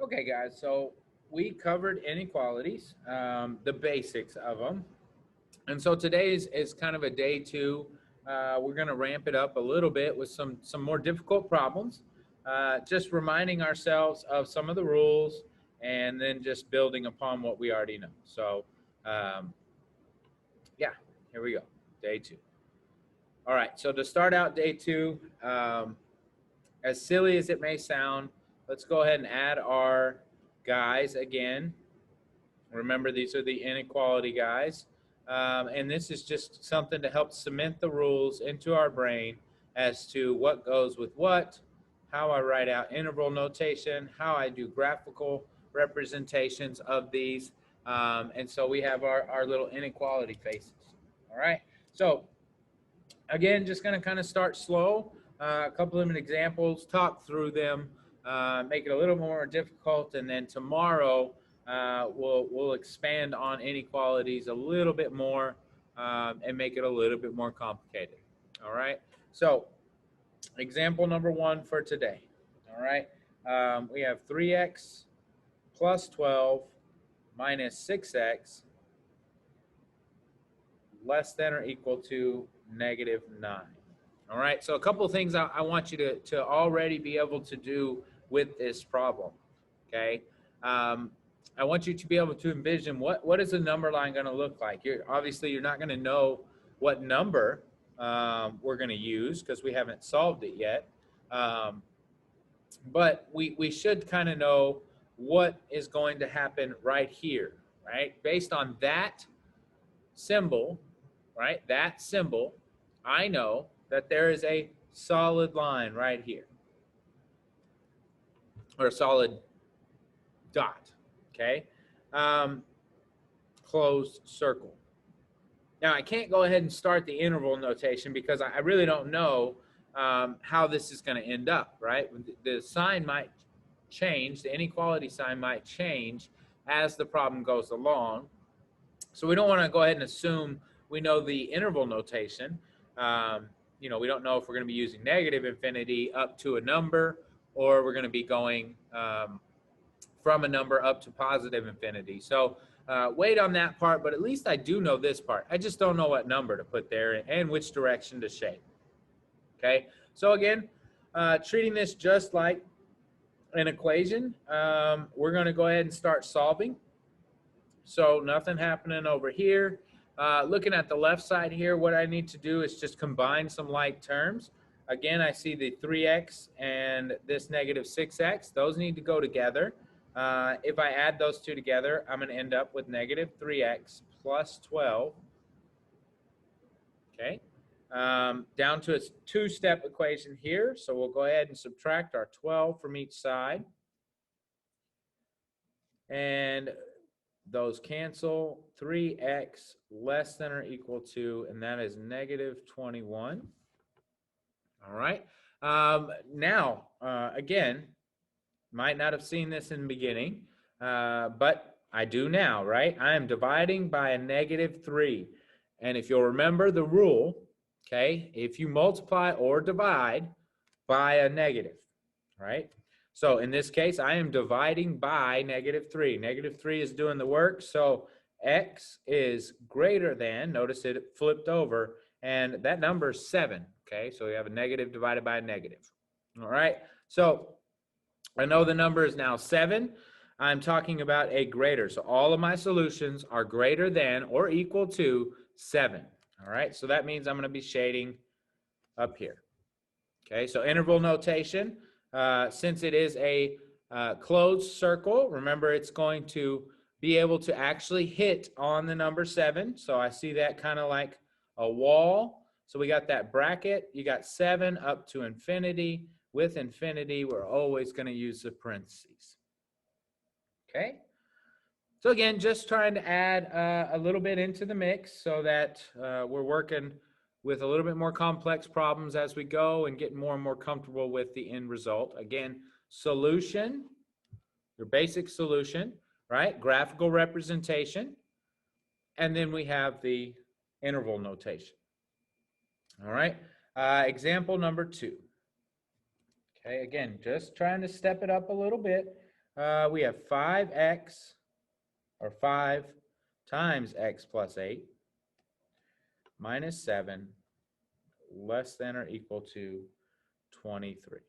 Okay, guys, so we covered inequalities, the basics of them. And so today is kind of a day two. We're going to ramp it up a little bit with some more difficult problems, just reminding ourselves of some of the rules and then just building upon what we already know. So, um, yeah, here we go, day two. All right, so to start out day two, as silly as it may sound, let's go ahead and add our guys again. Remember, these are the inequality guys. And this is just something to help cement the rules into our brain as to what goes with what, how I write out interval notation, how I do graphical representations of these. And so we have our little inequality faces. All right. So again, just going to kind of start slow. A couple of examples, talk through them, make it a little more difficult, and then tomorrow we'll expand on inequalities a little bit more and make it a little bit more complicated. All right. So example number one for today. All right. We have 3x plus 12 minus 6x less than or equal to negative 9. All right, so a couple of things I want you to already be able to do with this problem, okay? I want you to be able to envision what is the number line going to look like. Obviously, you're not going to know what number we're going to use because we haven't solved it yet. But we should kind of know what is going to happen right here, right? Based on that symbol, right? That symbol, I know that there is a solid line right here, or a solid dot, okay? Closed circle. Now, I can't go ahead and start the interval notation because I really don't know how this is going to end up, right? The sign might change, the inequality sign might change as the problem goes along. So we don't want to go ahead and assume we know the interval notation. We don't know if we're going to be using negative infinity up to a number, or we're going to be going from a number up to positive infinity. So wait on that part, but at least I do know this part. I just don't know what number to put there and which direction to shape. Okay, so again, treating this just like an equation, we're going to go ahead and start solving. So nothing happening over here. Looking at the left side here, what I need to do is just combine some like terms. Again, I see the 3x and this negative 6x. Those need to go together. If I add those two together, I'm going to end up with negative 3x plus 12. Okay. Down to a two-step equation here. So we'll go ahead and subtract our 12 from each side. And those cancel. 3x less than or equal to, and that is negative 21. All right. Now, again, might not have seen this in the beginning, but I do now, right? I am dividing by a negative 3. And if you'll remember the rule, okay, if you multiply or divide by a negative, right? So in this case, I am dividing by negative 3. Negative 3 is doing the work, so x is greater than, notice it flipped over, and that number is 7, okay? So we have a negative divided by a negative, all right? So I know the number is now 7. I'm talking about a greater, so all of my solutions are greater than or equal to 7, all right? So that means I'm going to be shading up here, okay? So interval notation. Since it is a closed circle, remember it's going to be able to actually hit on the number 7. So I see that kind of like a wall. So we got that bracket. You got 7 up to infinity. With infinity, we're always going to use the parentheses. Okay? So again, just trying to add a little bit into the mix so that we're working with a little bit more complex problems as we go and get more and more comfortable with the end result. Again, solution, your basic solution, right? Graphical representation. And then we have the interval notation. All right. Example number 2. Okay, again, just trying to step it up a little bit. We have 5x, or 5 times x plus 8, minus 7, less than or equal to 23.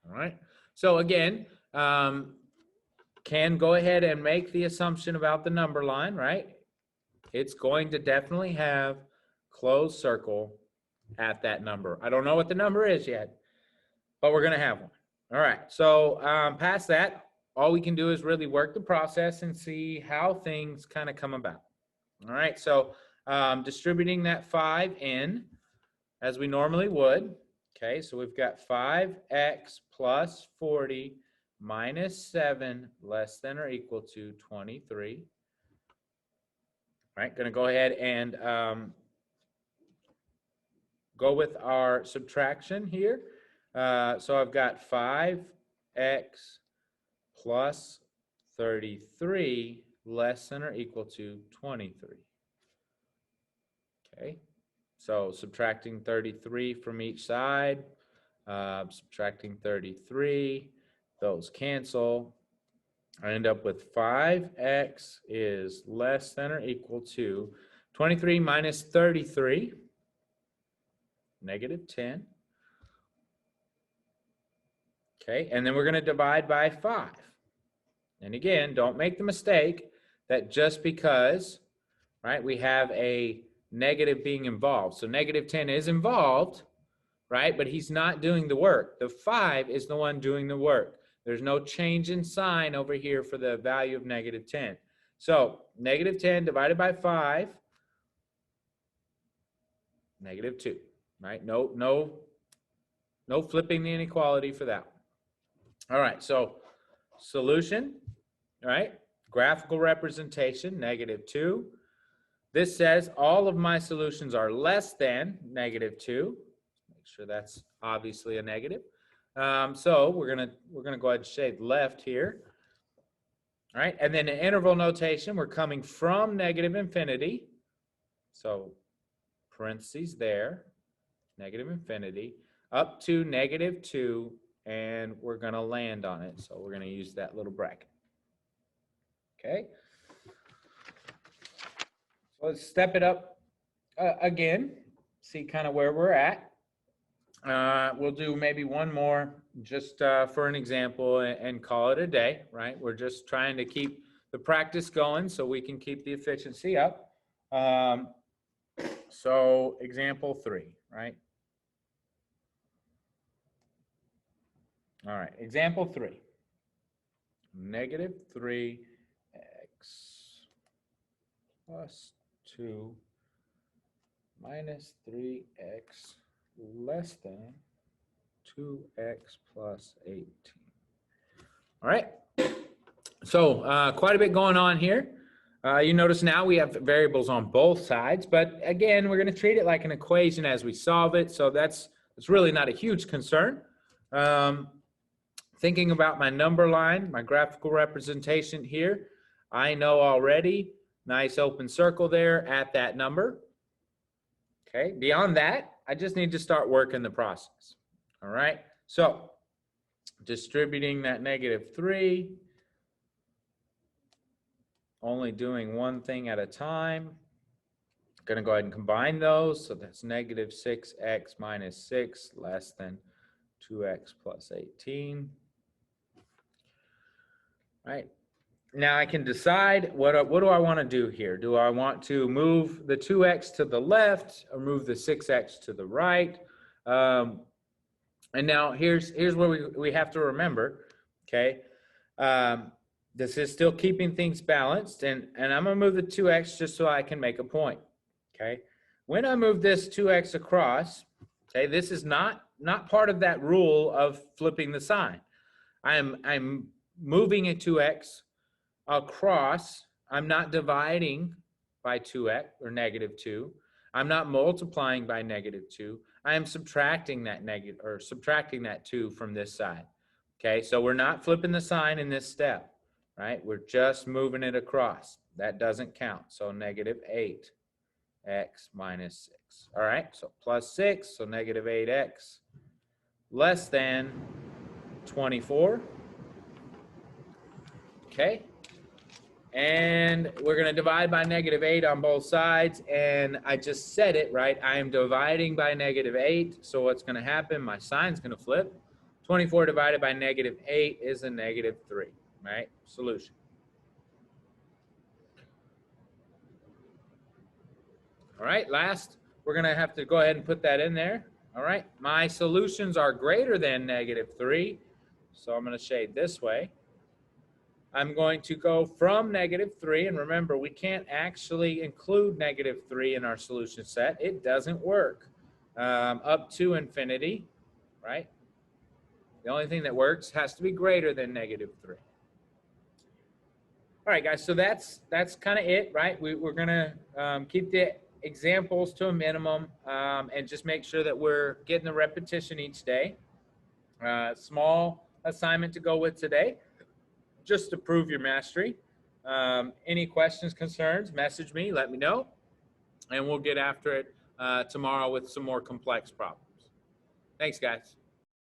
All right. So again, can go ahead and make the assumption about the number line, right? It's going to definitely have closed circle at that number. I don't know what the number is yet, but we're going to have one. All right. So past that, all we can do is really work the process and see how things kind of come about. All right. So distributing that 5 in as we normally would. Okay. So we've got 5x plus 40 minus 7 less than or equal to 23. All right, going to go ahead and go with our subtraction here. So I've got 5x plus 33 less than or equal to 23. Okay, so subtracting 33 from each side, subtracting 33, those cancel. I end up with 5x is less than or equal to 23 minus 33, negative 10. Okay, and then we're going to divide by 5. And again, don't make the mistake that just because, right, we have a negative being involved. So negative 10 is involved, right, but he's not doing the work. The 5 is the one doing the work. There's no change in sign over here for the value of negative 10. So negative 10 divided by 5, negative 2, right? No flipping the inequality for that one. All right, so solution, right? Graphical representation, negative 2. This says all of my solutions are less than negative 2. Make sure that's obviously a negative. So we're gonna go ahead and shade left here. All right, and then in interval notation, we're coming from negative infinity. So parentheses there, negative infinity, up to negative 2, and we're gonna land on it. So we're gonna use that little bracket. Okay. So let's step it up again, see kind of where we're at. We'll do maybe one more just for an example and call it a day, right? We're just trying to keep the practice going so we can keep the efficiency up. So example 3, right? All right, example 3. Negative 3x plus 2 minus 3x less than 2x plus 18. All right, so quite a bit going on here. You notice now we have variables on both sides, but again, we're going to treat it like an equation as we solve it, so that's really not a huge concern. Thinking about my number line, my graphical representation here, I know already, nice open circle there at that number. Okay, beyond that, I just need to start working the process. All right, so distributing that negative 3, only doing one thing at a time. Going to go ahead and combine those. So that's negative 6x minus 6 less than 2x plus 18. All right. Now I can decide what do I want to do here? Do I want to move the 2x to the left or move the 6x to the right? And now here's what we have to remember, okay? This is still keeping things balanced, and I'm going to move the 2x just so I can make a point, okay? When I move this 2x across, okay, this is not part of that rule of flipping the sign. I'm moving a 2x across. I'm not dividing by 2x or negative 2. I'm not multiplying by negative 2. I am subtracting that negative or subtracting that 2 from this side. Okay, so we're not flipping the sign in this step, right? We're just moving it across. That doesn't count. So negative 8x minus 6. All right, so plus 6, so negative 8x less than 24. Okay. And we're going to divide by -8 on both sides. And I just said it, right? I am dividing by -8. So what's going to happen? My sign's going to flip. 24 divided by -8 is a -3, right? Solution. All right, last, we're going to have to go ahead and put that in there. All right, my solutions are greater than -3. So I'm going to shade this way. I'm going to go from -3, and remember, we can't actually include -3 in our solution set. It doesn't work. Up to infinity, right? The only thing that works has to be greater than -3. All right, guys, so that's kind of it, right? We're going to keep the examples to a minimum and just make sure that we're getting the repetition each day. Small assignment to go with today, just to prove your mastery. Any questions, concerns, message me, let me know, and we'll get after it tomorrow with some more complex problems. Thanks, guys.